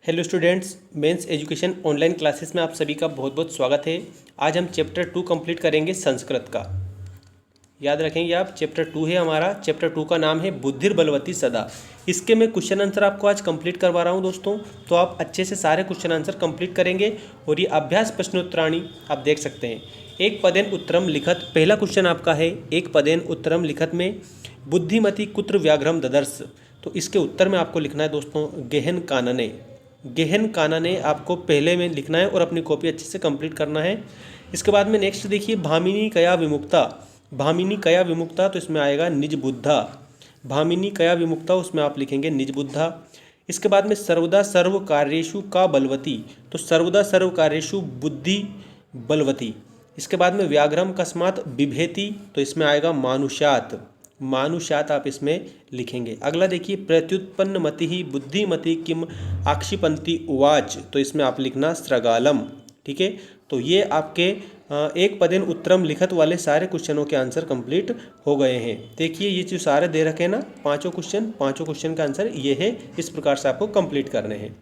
Hello students, mains education online classes में आप सभी का बहुत बहुत स्वागत है। आज हम चैप्टर 2 कंप्लीट करेंगे संस्कृत का। याद रखेंगे आप, चैप्टर 2 है हमारा। चैप्टर 2 का नाम है बुद्धिर बलवती सदा। इसके मैं क्वेश्चन आंसर आपको आज कंप्लीट करवा रहा हूं दोस्तों, तो आप अच्छे से सारे क्वेश्चन आंसर कंप्लीट करेंगे। और ये अभ्यास प्रश्नोत्तराणी आप देख सकते हैं। एक पदेन उत्तरम लिखत, पहला क्वेश्चन आपका है एक पदेन उत्तरम लिखत में बुद्धिमती कुत्र व्याघ्रम ददर्श। तो इसके उत्तर में आपको लिखना है दोस्तों गहन कानने। गहन कानने आपको पहले में लिखना है और अपनी कॉपी अच्छे से कंप्लीट करना है। इसके बाद में नेक्स्ट देखिए भामिनी कया विमुक्ता। भामिनी कया विमुक्ता, तो इसमें आएगा निज बुद्धा। भामिनी कया विमुक्ता, उसमें आप लिखेंगे निज बुद्धा। इसके बाद में सर्वदा सर्व कार्येषु का बलवती, तो सर्वदा सर्व कार्येषु बुद्धि बलवती। इसके बाद में व्याघ्रम कस्मात बिभेति, तो इसमें आएगा मानुषात। मानुषात आप इसमें लिखेंगे। अगला देखिए प्रत्युत्पन्न मति ही बुद्धिमति किम आक्षिपंती उवाच, तो इसमें आप लिखना स्त्रगालम। ठीक है, तो ये आपके एक पदेन उत्तरम लिखत वाले सारे क्वेश्चनों के आंसर कंप्लीट हो गए हैं। देखिए ये जो सारे दे रखे हैं ना, पांचों क्वेश्चन का आंसर ये है। इस प्रकार से आपको कंप्लीट करने हैं।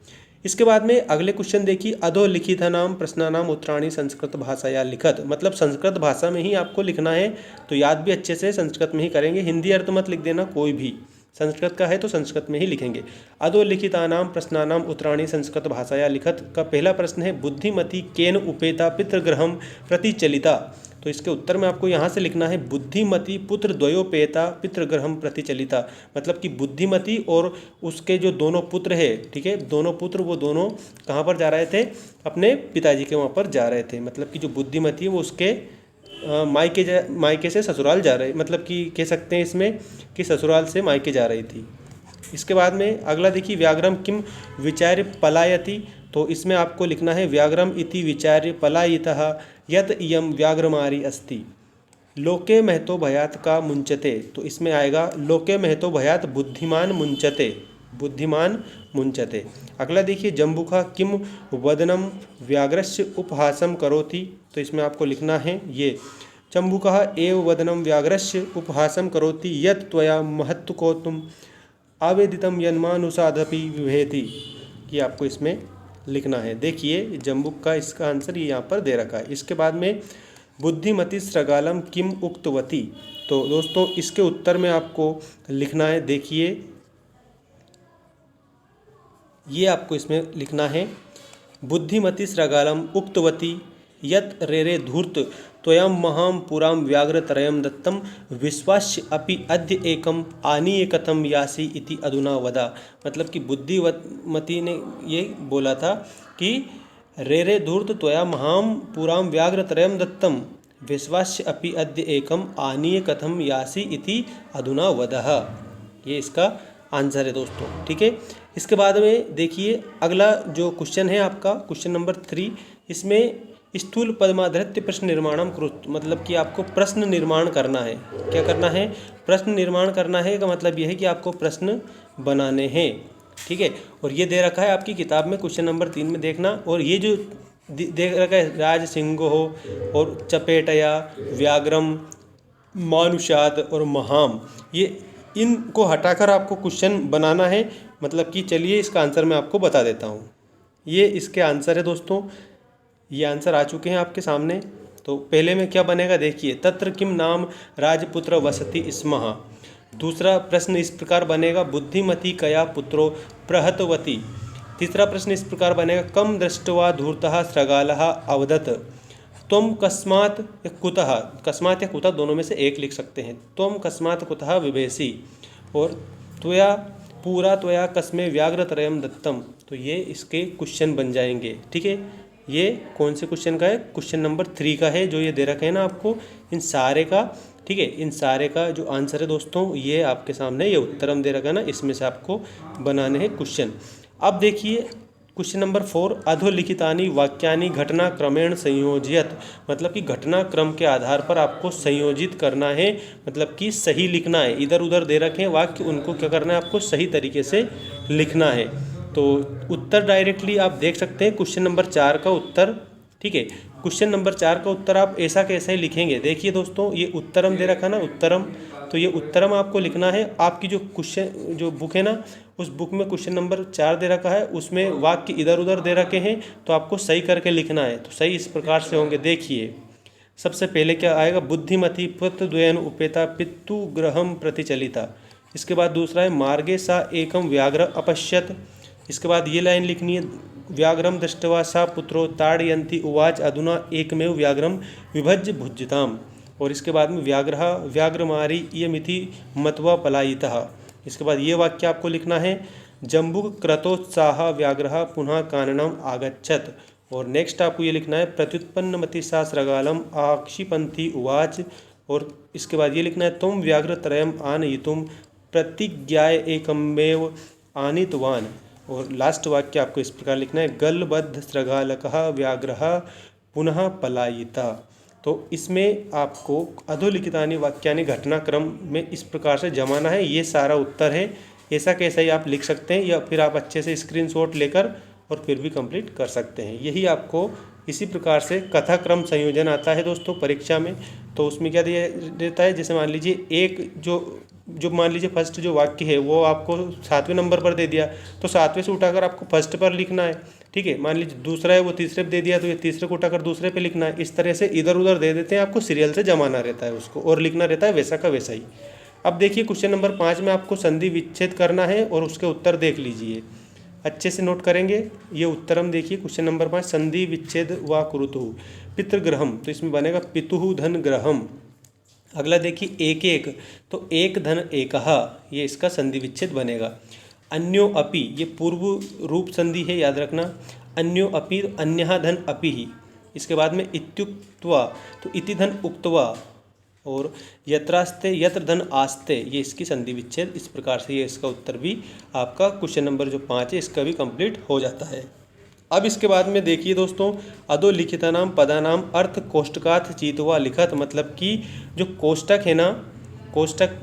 इसके बाद में अगले क्वेश्चन देखिए अधोलिखित नाम प्रश्नानाम उत्तराणी संस्कृत भाषा या लिखत, मतलब संस्कृत भाषा में ही आपको लिखना है। तो याद भी अच्छे से संस्कृत में ही करेंगे, हिंदी अर्थ मत लिख देना कोई भी। संस्कृत का है तो संस्कृत में ही लिखेंगे। अधोलिखितानाम प्रश्नानाम उत्तराणी संस्कृत भाषा या लिखत का पहला प्रश्न है बुद्धिमती केन उपेता पितृगृहम प्रतिचलिता। तो इसके उत्तर में आपको यहाँ से लिखना है बुद्धिमती पुत्र द्वयोपेता पितृगृहम प्रतिचलिता, मतलब कि बुद्धिमती और उसके जो दोनों पुत्र है, ठीक है, दोनों पुत्र वो दोनों कहाँ पर जा रहे थे, अपने पिताजी के वहाँ पर जा रहे थे। मतलब कि जो बुद्धिमती है वो उसके मायके से ससुराल जा रहे, मतलब कि कह सकते हैं इसमें कि ससुराल से मायके जा रही थी। इसके बाद में अगला देखिए व्याघ्रम किम विचार्य पलायति, तो इसमें आपको लिखना है व्याघ्रम इति विचार्य पलायितः यत इयम व्याघ्रमारी अस्ति लोके महतो भयात का मुंचते, तो इसमें आएगा लोके महतो भयात बुद्धिमान मुंचते, बुद्धिमान मुंचते। अगला देखिए जम्बुका किम वदनम व्याघ्रस्य उपहासम करोति, तो इसमें आपको लिखना है ये चम्बुका एव वदनम व्याघ्रस्य उपहासम करोति यत त्वया महत्व को तुम आवेदितम यन्मानुसादपि विभेति, ये आपको इसमें लिखना है। देखिए जम्बुक का इसका आंसर ये यहाँ पर दे रखा है। इसके बाद में बुद्धिमती स्त्रगालम किम उक्तवती, तो दोस्तों इसके उत्तर में आपको लिखना है, देखिए ये आपको इसमें लिखना है बुद्धिमती स्त्रगालम उक्तवती यत रेरे धूर्त त्वयं महां पुरां व्याघ्रत्रयं दत्तं विश्वास्य अपि अद्य एकम आनीय कथम यासी इति अधुना वदा। मतलब कि बुद्धिमती ने ये बोला था कि रेरे धूर्त त्वया महां पुरां व्याघ्रत्रयं दत्तं विश्वास्य अपि अद्य एकम आनीय कथम यासी इति अधुना वदः, ये इसका आंसर है दोस्तों। ठीक है, इसके बाद में देखिए अगला जो क्वेश्चन है आपका क्वेश्चन नंबर 3, इसमें स्थूल पद्माधृत्य प्रश्न निर्माणम कृत, मतलब कि आपको प्रश्न निर्माण करना है। क्या करना है? प्रश्न निर्माण करना है का मतलब यह है कि आपको प्रश्न बनाने हैं। ठीक है, और ये दे रखा है आपकी किताब में क्वेश्चन नंबर 3 में देखना। और ये जो दे रखा है राज सिंह हो और चपेटया व्याघ्रम मानुषाद और महाम, ये इनको हटाकर आपको क्वेश्चन बनाना है। मतलब कि चलिए इसका आंसर मैं आपको बता देता हूँ। ये इसके आंसर है दोस्तों, ये आंसर आ चुके हैं आपके सामने। तो पहले में क्या बनेगा देखिए तत्र किम नाम राजपुत्र वसति स्मः। दूसरा प्रश्न इस प्रकार बनेगा बुद्धिमती कया पुत्रो प्रहतवती। तीसरा प्रश्न इस प्रकार बनेगा कम दृष्ट्वा धूर्तः स्त्रगालः अवदत् त्वं कस्मात् कुतः, कस्मात् या कुतः दोनों में से एक लिख सकते हैं। त्वं कस्मात् कुतः विभेसी और त्वया पूरा त्वया कस्मे व्याघ्रत्रयं दत्तम, तो ये इसके क्वेश्चन बन जाएंगे। ठीक है, ये कौन से क्वेश्चन का है? क्वेश्चन नंबर 3 का है, जो ये दे रखे हैं ना आपको इन सारे का। ठीक है, इन सारे का जो आंसर है दोस्तों ये आपके सामने ये उत्तरम दे रखा है ना, इसमें से आपको बनाने हैं क्वेश्चन। अब देखिए क्वेश्चन नंबर 4 अधोलिखितानि वाक्यानि घटना क्रमेण संयोजित, मतलब कि घटना क्रम के आधार पर आपको संयोजित करना है, मतलब कि सही लिखना है। इधर उधर दे रखे हैं वाक्य, उनको क्या करना है आपको सही तरीके से लिखना है। तो उत्तर डायरेक्टली आप देख सकते हैं क्वेश्चन नंबर 4 का उत्तर। ठीक है, क्वेश्चन नंबर 4 का उत्तर आप ऐसा कैसे लिखेंगे? देखिए दोस्तों ये उत्तरम दे रखा ना, उत्तरम, तो ये उत्तरम आपको लिखना है। आपकी जो क्वेश्चन जो बुक है ना, उस बुक में क्वेश्चन नंबर 4 दे रखा है, उसमें वाक्य इधर उधर दे रखे हैं, तो आपको सही करके लिखना है। तो सही इस प्रकार से होंगे। देखिए सबसे पहले क्या आएगा, बुद्धिमती पुत्र द्वयन उपेता पितु ग्रहम प्रतिचलिता। इसके बाद दूसरा है मार्गे सा एकम व्याघ्र अपश्यत। इसके बाद ये लाइन लिखनी है, व्याघ्रम दृष्टवा सा पुत्रो ताड़यंती उवाच अधुना एकमेव व्याघ्रम विभज्य भुज्यताम। और इसके बाद में व्याघ्रमारी इयमिति मत्वा पलायितः। इसके बाद ये वाक्य आपको लिखना है, जम्बुक क्रतोत्साह व्याघ्र पुनः काननम आगच्छत। और नेक्स्ट आपको ये लिखना है, प्रत्युत्पन्नमति सा सृगालम आक्षिपंथी उवाच। और इसके बाद ये लिखना है, तुम व्याघ्र त्रयम आनयितुम प्रतिज्ञाय एकमेव आनीतवान। और लास्ट वाक्य आपको इस प्रकार लिखना है, गलबद्ध सृगालकः व्याघ्रः पुनः पलायिता। तो इसमें आपको अधोलिखितानि वाक्यानि घटनाक्रम में इस प्रकार से जमाना है। ये सारा उत्तर है। ऐसा कैसा ही आप लिख सकते हैं, या फिर आप अच्छे से स्क्रीनशॉट लेकर और फिर भी कंप्लीट कर सकते हैं। यही आपको इसी प्रकार से कथाक्रम संयोजन आता है दोस्तों परीक्षा में। तो उसमें क्या दिया देता है, जैसे मान लीजिए एक जो मान लीजिए फर्स्ट जो वाक्य है वो आपको 7वें नंबर पर दे दिया, तो 7वें से उठाकर आपको फर्स्ट पर लिखना है। ठीक है, मान लीजिए दूसरा है वो तीसरे पे दे दिया, तो ये तीसरे को उठाकर दूसरे पे लिखना है। इस तरह से इधर उधर दे देते हैं, आपको सीरियल से जमाना रहता है उसको, और लिखना रहता है वैसा का वैसा ही। अब देखिए क्वेश्चन नंबर 5 में आपको संधि विच्छेद करना है, और उसके उत्तर देख लीजिए, अच्छे से नोट करेंगे। ये उत्तर हम देखिए क्वेश्चन नंबर 5, संधि विच्छेद व कुरुतु पितृग्रहम, तो इसमें बनेगा पितुः धन ग्रहम। अगला देखिए एक एक, तो एक धन एकः, ये इसका संधि विच्छेद बनेगा। अन्यो अपि, ये पूर्व रूप संधि है, याद रखना। अन्यो अपि, अन्यः धन अपि ही। इसके बाद में इत्युक्त्वा, तो इति धन उक्त्वा। और यत्रास्ते, यत्र धन आस्ते, ये इसकी संधि विच्छेद। इस प्रकार से ये इसका उत्तर भी आपका क्वेश्चन नंबर जो 5 है इसका भी कंप्लीट हो जाता है। अब इसके बाद में देखिए दोस्तों, अधोलिखितानाम पदानाम अर्थ कोष्टकात् चित्वा लिखत, मतलब कि जो कोष्टक है ना, कोष्टक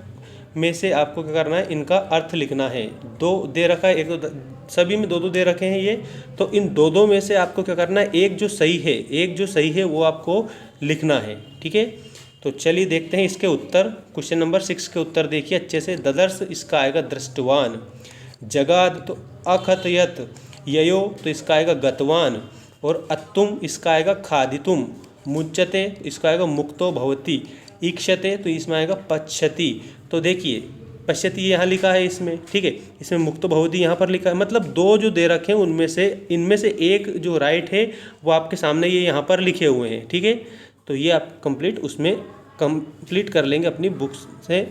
में से आपको क्या करना है, इनका अर्थ लिखना है। 2 दे रखा है, एक तो सभी में 2 दे रखे हैं ये, तो इन 2 में से आपको क्या करना है, एक जो सही है वो आपको लिखना है। ठीक है, तो चलिए देखते हैं इसके उत्तर। क्वेश्चन नंबर 6 के उत्तर देखिए अच्छे से। ददर्श, इसका आएगा दृष्टवान। जगाद, तो अकथयत। ययो, तो इसका आएगा गतवान। और अत्तुम, इसका आएगा खादितुम। मुच्यते, इसका आएगा मुक्तो भवति। ईक्षते, तो इसमें आएगा पश्यति। तो देखिए पश्यति यहाँ लिखा है इसमें, ठीक है, इसमें मुक्तो भवति यहाँ पर लिखा है। मतलब 2 जो दे रखे हैं उनमें से इनमें से एक जो राइट है वो आपके सामने ये यहाँ पर लिखे हुए हैं। ठीक है, तो ये आप कंप्लीट उसमें कंप्लीट कर लेंगे अपनी बुक से।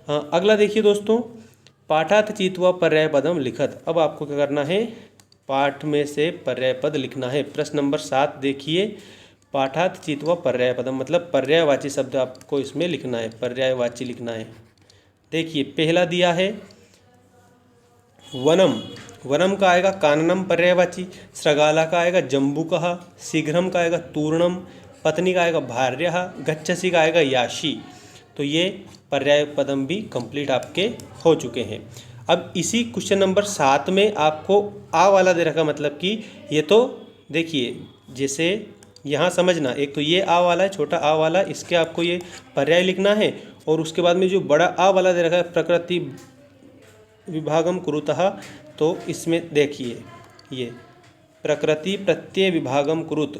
अगला देखिए दोस्तों, पाठात् चित्वा पर्याय पदम लिखत। अब आपको क्या करना है, पाठ में से पर्याय पद लिखना है। प्रश्न नंबर 7 देखिए, पाठात् चित्वा पर्याय पदम, मतलब पर्यायवाची शब्द आपको इसमें लिखना है, पर्यायवाची लिखना है। देखिए पहला दिया है वनम, वनम का आएगा काननम पर्यायवाची। सृगाला का आएगा जम्बुकः। शीघ्रम का आएगा तूर्णम। पत्नी का आएगा भार्यः। गच्छसि का आएगा याशी। तो ये पर्याय पदम भी कंप्लीट आपके हो चुके हैं। अब इसी क्वेश्चन नंबर 7 में आपको आ वाला दे रखा, मतलब कि ये तो देखिए जैसे यहाँ समझना, एक तो ये आ वाला है, छोटा आ वाला, इसके आपको ये पर्याय लिखना है। और उसके बाद में जो बड़ा आ वाला दे रखा है, प्रकृति विभागम कुरुतः, तो इसमें देखिए ये प्रकृति प्रत्यय विभागम कुरुत,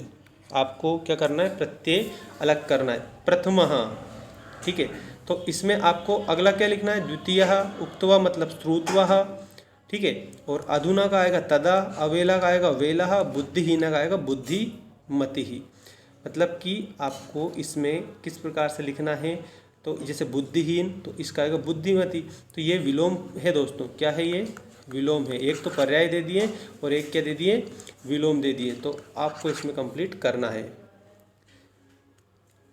आपको क्या करना है, प्रत्यय अलग करना है, प्रथमः। ठीक है, तो इसमें आपको अगला क्या लिखना है, द्वितीयः उक्त्वा, मतलब श्रुत्वा। ठीक है, और अधुना का आएगा तदा, अवेला का आएगा वेलः, बुद्धिहीन का आएगा बुद्धिमतिः। मतलब कि आपको इसमें किस प्रकार से लिखना है, तो जैसे बुद्धिहीन, तो इसका आएगा बुद्धिमती। तो ये विलोम है दोस्तों, क्या है ये, विलोम है। एक तो पर्याय दे दिए और एक क्या दे दिए, विलोम दे दिए। तो आपको इसमें कंप्लीट करना है।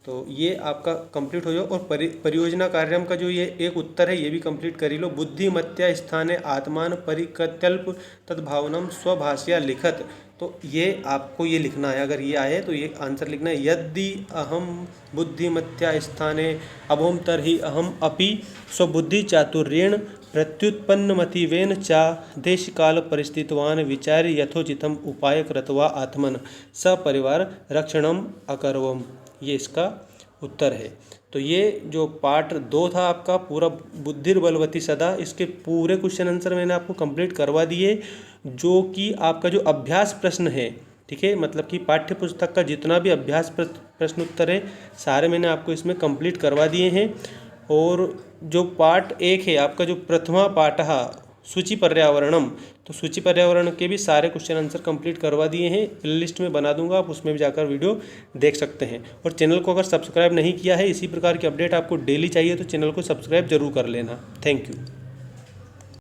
तो ये आपका कंप्लीट हो जाओ। और परियोजना कार्यक्रम का जो ये एक उत्तर है ये भी कंप्लीट कर ही लो। बुद्धिमत्या स्थाने आत्मान परिकल्प तद्भावनम स्वभाषया लिखत। तो ये आपको ये लिखना है, अगर ये आए तो ये आंसर लिखना है। यदि अहम बुद्धिमत्या स्थाने अभोम तर्हि अहम अपि स्वबुद्धि चातुर्येण प्रत्युत्पन्नमतिवेन चा देशकाल परिस्थितवान विचार्य यथोचितम उपाय कृत्वा आत्मन सपरिवार रक्षणम अकरवम। ये इसका उत्तर है। तो ये जो पार्ट 2 था आपका पूरा बुद्धिर्बलवती सदा, इसके पूरे क्वेश्चन आंसर मैंने आपको कंप्लीट करवा दिए, जो कि आपका जो अभ्यास प्रश्न है, ठीक है, मतलब कि पाठ्य पुस्तक का जितना भी अभ्यास प्रश्न उत्तर है सारे मैंने आपको इसमें कंप्लीट करवा दिए हैं। और जो पार्ट 1 है आपका, जो प्रथमा पाठः सूचि पर्यावरणम, तो सूचि पर्यावरण के भी सारे क्वेश्चन आंसर कंप्लीट करवा दिए हैं, प्ले लिस्ट में बना दूंगा, आप उसमें भी जाकर वीडियो देख सकते हैं। और चैनल को अगर सब्सक्राइब नहीं किया है, इसी प्रकार की अपडेट आपको डेली चाहिए तो चैनल को सब्सक्राइब जरूर कर लेना। Thank you.